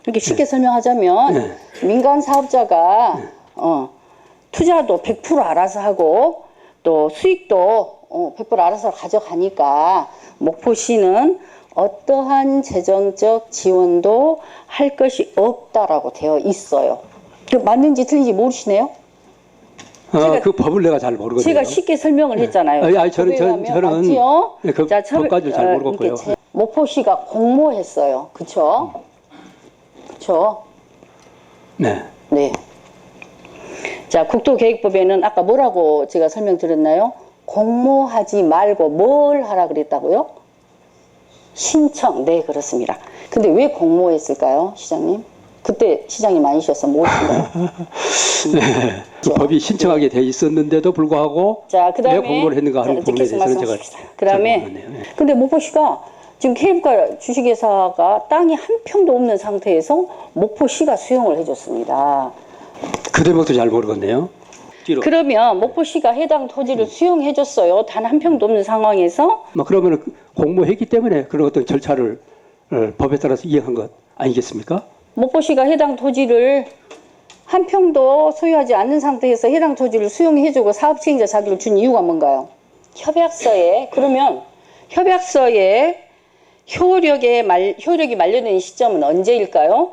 이렇게 쉽게 설명하자면 민간 사업자가 투자도 100% 알아서 하고 또 수익도 100% 알아서 가져가니까 목포시는 어떠한 재정적 지원도 할 것이 없다라고 되어 있어요. 그 맞는지 틀린지 모르시네요? 그 법을 내가 잘 모르거든요. 제가 쉽게 설명을 했잖아요. 저는 맞지요? 그 법까지 잘 모르겠고요. 목포시가 공모했어요. 그쵸? 그쵸? 네. 네. 자, 국토계획법에는 아까 뭐라고 제가 설명드렸나요? 공모하지 말고 뭘 하라 그랬다고요? 신청. 네, 그렇습니다. 근데 왜 공모했을까요, 시장님? 그때 시장님 아니셔서 모르신가요? 네. 그 법이 신청하게 돼 있었는데도 불구하고 자, 그다음에 왜 공모를 했는가 하는 부분에 대해서는 제가 그다음에 근데 목포시가 지금 케이블카 주식회사가 땅이 한 평도 없는 상태에서 목포시가 수용을 해줬습니다. 그 대목도 잘 모르겠네요. 그러면 목포시가 해당 토지를 수용해줬어요. 단 한 평도 없는 상황에서. 그러면 공모했기 때문에 그런 어떤 절차를 법에 따라서 이행한 것 아니겠습니까? 목포시가 해당 토지를 한 평도 소유하지 않는 상태에서 해당 토지를 수용해주고 사업시행자 자격을 준 이유가 뭔가요? 협약서에 그러면 협약서에 효력이 만료된 시점은 언제일까요?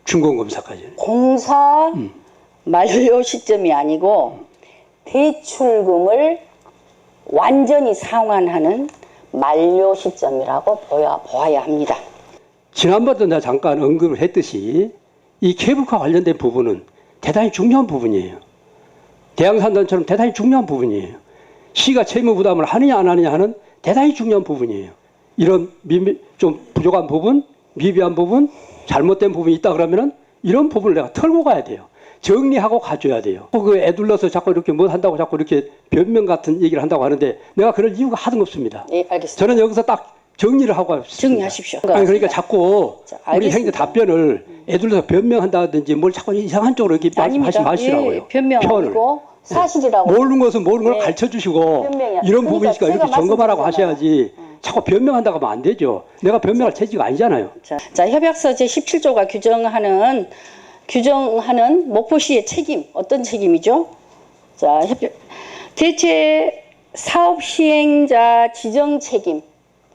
준공검사까지. 공사 만료 시점이 아니고 대출금을 완전히 상환하는 만료 시점이라고 보아야 합니다. 지난번도 내가 잠깐 언급을 했듯이 이 케이블카 관련된 부분은 대단히 중요한 부분이에요. 대양산단처럼 대단히 중요한 부분이에요. 시가 채무 부담을 하느냐 안 하느냐 하는 대단히 중요한 부분이에요. 이런 좀 부족한 부분, 미비한 부분, 잘못된 부분이 있다 그러면은 이런 부분을 내가 털고 가야 돼요. 정리하고 가줘야 돼요. 그 애둘러서 자꾸 이렇게 뭐 한다고 자꾸 이렇게 변명 같은 얘기를 한다고 하는데 내가 그럴 이유가 하등 없습니다. 네, 알겠습니다. 저는 여기서 딱 정리를 하고 싶습니다. 정리하십시오. 아니, 그러니까 자꾸 자, 우리 행정 답변을 애둘러서 변명한다든지 뭘 자꾸 이상한 쪽으로 이렇게 말씀하지 마시라고요. 예, 변명 아니고 사실이라고. 모르는 것은 모르는 걸 네. 가르쳐 주시고 변명이야. 이런 그러니까 부분이 있으니까 제가 이렇게 점검하라고 말씀드리잖아요. 하셔야지 자꾸 변명한다고 하면 안 되죠. 내가 변명할 체제가 아니잖아요. 자, 협약서 제17조가 규정하는 목포시의 책임, 어떤 책임이죠? 자, 대체 사업 시행자 지정 책임,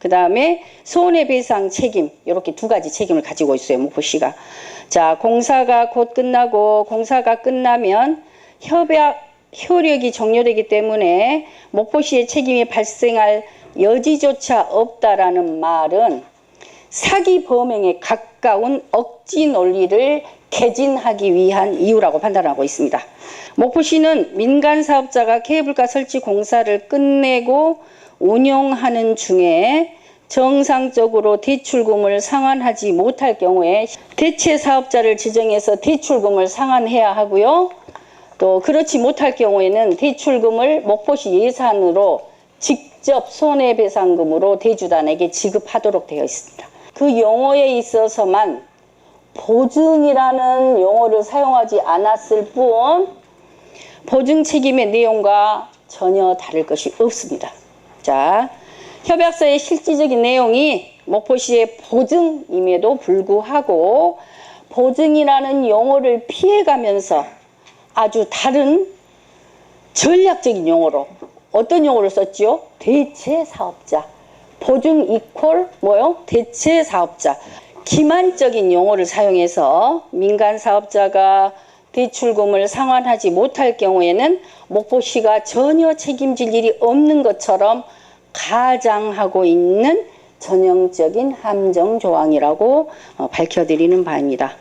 그 다음에 손해배상 책임, 이렇게 두 가지 책임을 가지고 있어요, 목포시가. 자, 공사가 곧 끝나고, 공사가 끝나면 효력이 종료되기 때문에 목포시의 책임이 발생할 여지조차 없다라는 말은 사기 범행에 가까운 억지 논리를 개진하기 위한 이유라고 판단하고 있습니다. 목포시는 민간 사업자가 케이블카 설치 공사를 끝내고 운영하는 중에 정상적으로 대출금을 상환하지 못할 경우에 대체 사업자를 지정해서 대출금을 상환해야 하고요. 또 그렇지 못할 경우에는 대출금을 목포시 예산으로 직접 손해배상금으로 대주단에게 지급하도록 되어 있습니다. 그 용어에 있어서만 보증이라는 용어를 사용하지 않았을 뿐 보증 책임의 내용과 전혀 다를 것이 없습니다. 자, 협약서의 실질적인 내용이 목포시의 보증임에도 불구하고 보증이라는 용어를 피해가면서 아주 다른 전략적인 용어로 어떤 용어를 썼죠? 대체 사업자. 보증 이퀄 뭐요? 대체 사업자. 기만적인 용어를 사용해서 민간 사업자가 대출금을 상환하지 못할 경우에는 목포시가 전혀 책임질 일이 없는 것처럼 가장하고 있는 전형적인 함정 조항이라고 밝혀드리는 바입니다.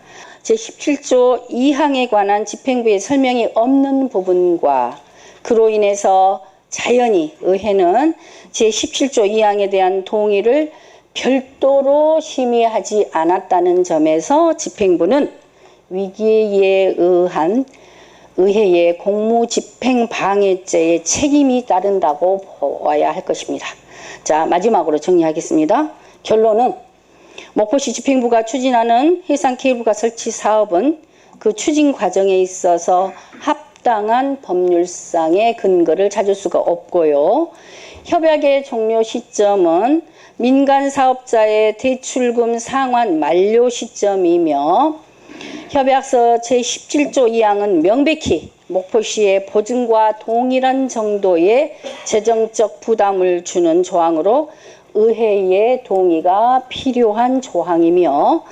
제17조 2항에 관한 집행부의 설명이 없는 부분과 그로 인해서 자연히 의회는 제17조 2항에 대한 동의를 별도로 심의하지 않았다는 점에서 집행부는 위기에 의한 의회의 공무집행방해죄의 책임이 따른다고 보아야 할 것입니다. 자, 마지막으로 정리하겠습니다. 결론은 목포시 집행부가 추진하는 해상 케이블카 설치 사업은 그 추진 과정에 있어서 합당한 법률상의 근거를 찾을 수가 없고요. 협약의 종료 시점은 민간 사업자의 대출금 상환 만료 시점이며 협약서 제17조 2항은 명백히 목포시의 보증과 동일한 정도의 재정적 부담을 주는 조항으로 의회의 동의가 필요한 조항이며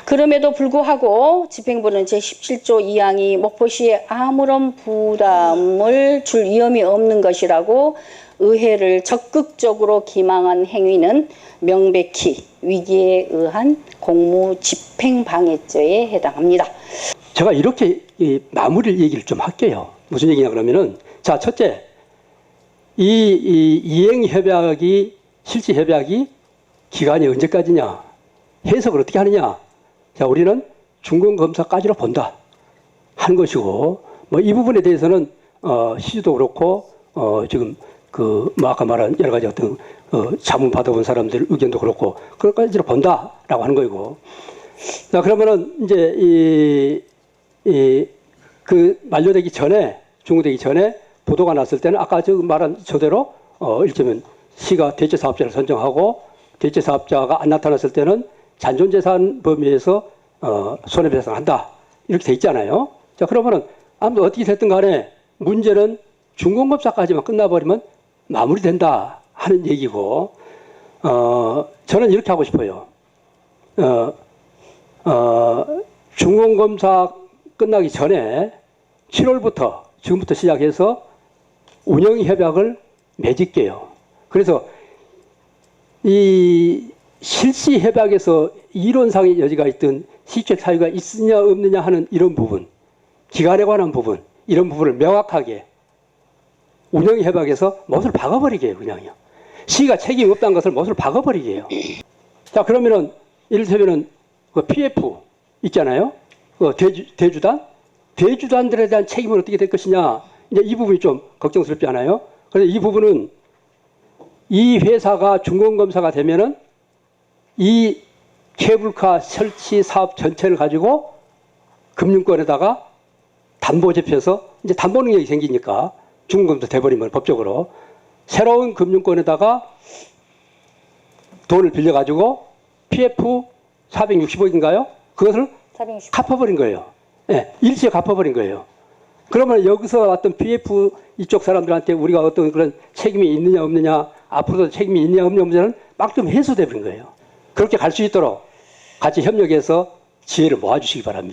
그럼에도 불구하고 집행부는 제17조 2항이 목포시에 아무런 부담을 줄 위험이 없는 것이라고 의회를 적극적으로 기망한 행위는 명백히 위기에 의한 공무집행방해죄에 해당합니다. 제가 이렇게 마무리 얘기를 좀 할게요. 무슨 얘기냐 그러면은, 자, 첫째, 이 이행협약이, 실시협약이 기간이 언제까지냐, 해석을 어떻게 하느냐. 자, 우리는 중간검사까지로 본다 하는 것이고, 뭐 이 부분에 대해서는 시주도 그렇고 지금 아까 말한 여러 가지 어떤 자문 받아본 사람들 의견도 그렇고 그것까지로 본다라고 하는 거이고. 자, 그러면은 이제 그 만료되기 전에, 중단되기 전에 보도가 났을 때는 아까 저 말한 저대로 일제면 시가 대체 사업자를 선정하고 대체 사업자가 안 나타났을 때는 잔존재산 범위에서 손해배상한다 이렇게 돼 있잖아요. 자, 그러면은 아무튼 어떻게 됐든 간에 문제는 중공검사까지만 끝나버리면 마무리된다 하는 얘기고, 저는 이렇게 하고 싶어요. 중공검사 끝나기 전에 7월부터 지금부터 시작해서 운영협약을 맺을게요. 그래서 이 실시협약에서 이론상의 여지가 있든 실질 사유가 있느냐 없느냐 하는 이런 부분, 기간에 관한 부분, 이런 부분을 명확하게 운영협약에서 못을 박아버리게 해요. 그냥요. 시가 책임 없다는 것을 못을 박아버리게 해요. 자, 그러면은 이를테면은 그 PF 있잖아요. 그 대주단들에 대한 책임은 어떻게 될 것이냐. 이제 이 부분이 좀 걱정스럽지 않아요? 그래서 이 부분은 이 회사가 중공검사가 되면은 이 케이블카 설치 사업 전체를 가지고 금융권에다가 담보 잡혀서 이제 담보 능력이 생기니까 중공검사 돼버리면 법적으로 새로운 금융권에다가 돈을 빌려가지고 PF 460억인가요? 그것을 460억. 갚아버린 거예요. 네, 일시에 갚아버린 거예요. 그러면 여기서 어떤 PF 이쪽 사람들한테 우리가 어떤 그런 책임이 있느냐 없느냐, 앞으로도 책임이 있느냐 없느냐 문제는 막 좀 해소돼 버린 거예요. 그렇게 갈 수 있도록 같이 협력해서 지혜를 모아주시기 바랍니다.